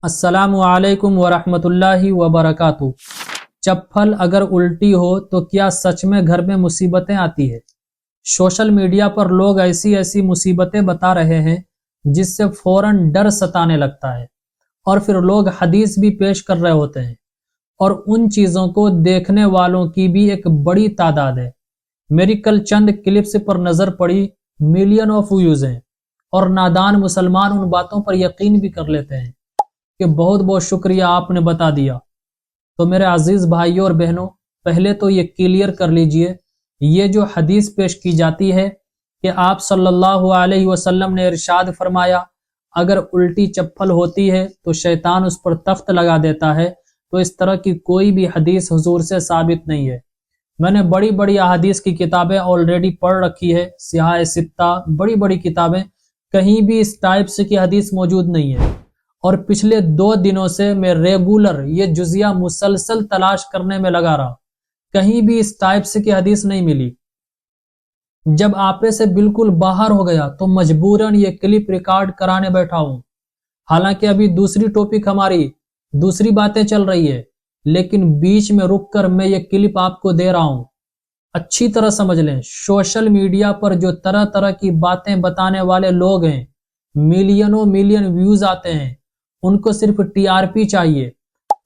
अस्सलामु अलैकुम वरहमतुल्लाहि वबरकातुहू। चप्पल अगर उल्टी हो तो क्या सच में घर में मुसीबतें आती है? सोशल मीडिया पर लोग ऐसी ऐसी मुसीबतें बता रहे हैं जिससे फौरन डर सताने लगता है और फिर लोग हदीस भी पेश कर रहे होते हैं और उन चीज़ों को देखने वालों की भी एक बड़ी तादाद है। मेरी कल चंद क्लिप्स पर नज़र पड़ी, मिलियन ऑफ व्यूज़ हैं और नादान मुसलमान उन बातों पर यकीन भी कर लेते हैं कि बहुत बहुत शुक्रिया आपने बता दिया। तो मेरे अजीज भाइयों और बहनों, पहले तो ये क्लियर कर लीजिए, ये जो हदीस पेश की जाती है कि आप सल्लल्लाहु अलैहि वसल्लम ने इरशाद फरमाया अगर उल्टी चप्पल होती है तो शैतान उस पर तख्त लगा देता है, तो इस तरह की कोई भी हदीस हुजूर से साबित नहीं है। मैंने बड़ी बड़ी अहादीस की किताबें ऑलरेडी पढ़ रखी है, सिहाह सित्ता, बड़ी बड़ी किताबें, कहीं भी इस टाइप से की हदीस मौजूद नहीं है। और पिछले 2 दिनों से मैं रेगुलर ये जुजिया मुसलसल तलाश करने में लगा रहा, कहीं भी इस टाइप से की हदीस नहीं मिली। जब आपे से बिल्कुल बाहर हो गया तो मजबूरन ये क्लिप रिकॉर्ड कराने बैठा हूं। हालांकि अभी दूसरी टॉपिक हमारी दूसरी बातें चल रही है, लेकिन बीच में रुककर मैं ये क्लिप आपको दे रहा हूं। अच्छी तरह समझ लें, सोशल मीडिया पर जो तरह तरह की बातें बताने वाले लोग हैं, मिलियनों मिलियन व्यूज आते हैं, उनको सिर्फ टीआरपी चाहिए।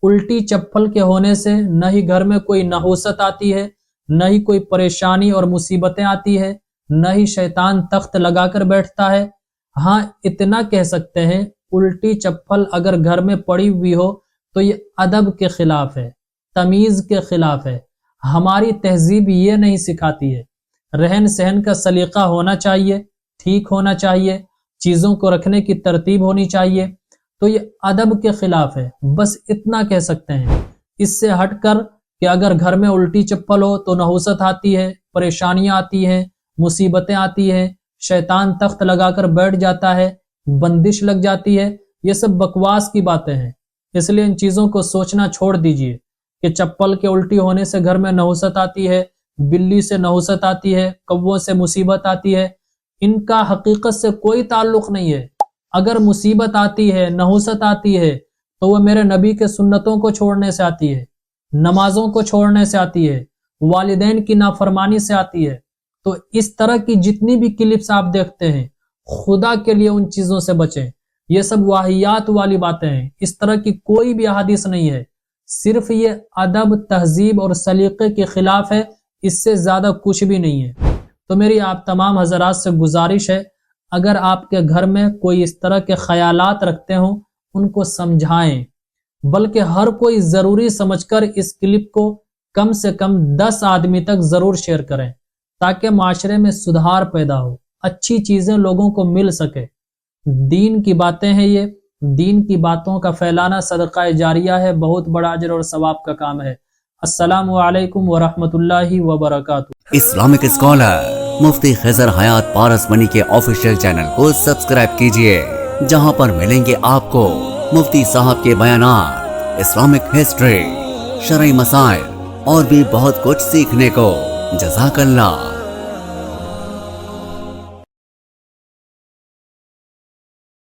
उल्टी चप्पल के होने से न ही घर में कोई नहुसत आती है, न ही कोई परेशानी और मुसीबतें आती है, न ही शैतान तख्त लगाकर बैठता है। हाँ, इतना कह सकते हैं, उल्टी चप्पल अगर घर में पड़ी हुई हो तो ये अदब के खिलाफ है, तमीज के खिलाफ है। हमारी तहजीब ये नहीं सिखाती है। रहन सहन का सलीका होना चाहिए, ठीक होना चाहिए, चीजों को रखने की तरतीब होनी चाहिए, तो ये अदब के खिलाफ है। बस इतना कह सकते हैं। इससे हटकर कि अगर घर में उल्टी चप्पल हो तो नहुसत आती है, परेशानियां आती हैं, मुसीबतें आती हैं, शैतान तख्त लगाकर बैठ जाता है, बंदिश लग जाती है, ये सब बकवास की बातें हैं। इसलिए इन चीजों को सोचना छोड़ दीजिए कि चप्पल के उल्टी होने से घर में नहुसत आती है, बिल्ली से नहुसत आती है, कौवों से मुसीबत आती है। इनका हकीकत से कोई ताल्लुक नहीं है। अगर मुसीबत आती है, नहुसत आती है, तो वह मेरे नबी के सुन्नतों को छोड़ने से आती है, नमाजों को छोड़ने से आती है, वालिदैन की नाफरमानी से आती है। तो इस तरह की जितनी भी क्लिप्स आप देखते हैं, खुदा के लिए उन चीजों से बचें। ये सब वाहियात वाली बातें हैं, इस तरह की कोई भी अहादीस नहीं है। सिर्फ ये अदब, तहजीब और सलीके के खिलाफ है, इससे ज्यादा कुछ भी नहीं है। तो मेरी आप तमाम हजरात से गुजारिश है, अगर आपके घर में कोई इस तरह के ख्यालात रखते हो, उनको समझाएं। बल्कि हर कोई जरूरी समझकर इस क्लिप को कम से कम 10 आदमी तक जरूर शेयर करें, ताकि माशरे में सुधार पैदा हो, अच्छी चीजें लोगों को मिल सके। दीन की बातें हैं ये, दीन की बातों का फैलाना सदका जारिया है, बहुत बड़ा अजर और सवाब का काम है। अस्सलामु अलैकुम वरहमतुल्लाहि वबरकातुहू। इस्लामिक स्कॉलर मुफ्ती खिजर हयात पारसमनी के ऑफिशियल चैनल को सब्सक्राइब कीजिए, जहां पर मिलेंगे आपको मुफ्ती साहब के बयानात, इस्लामिक हिस्ट्री, शरई मसाइल और भी बहुत कुछ सीखने को। जज़ाकल्लाह।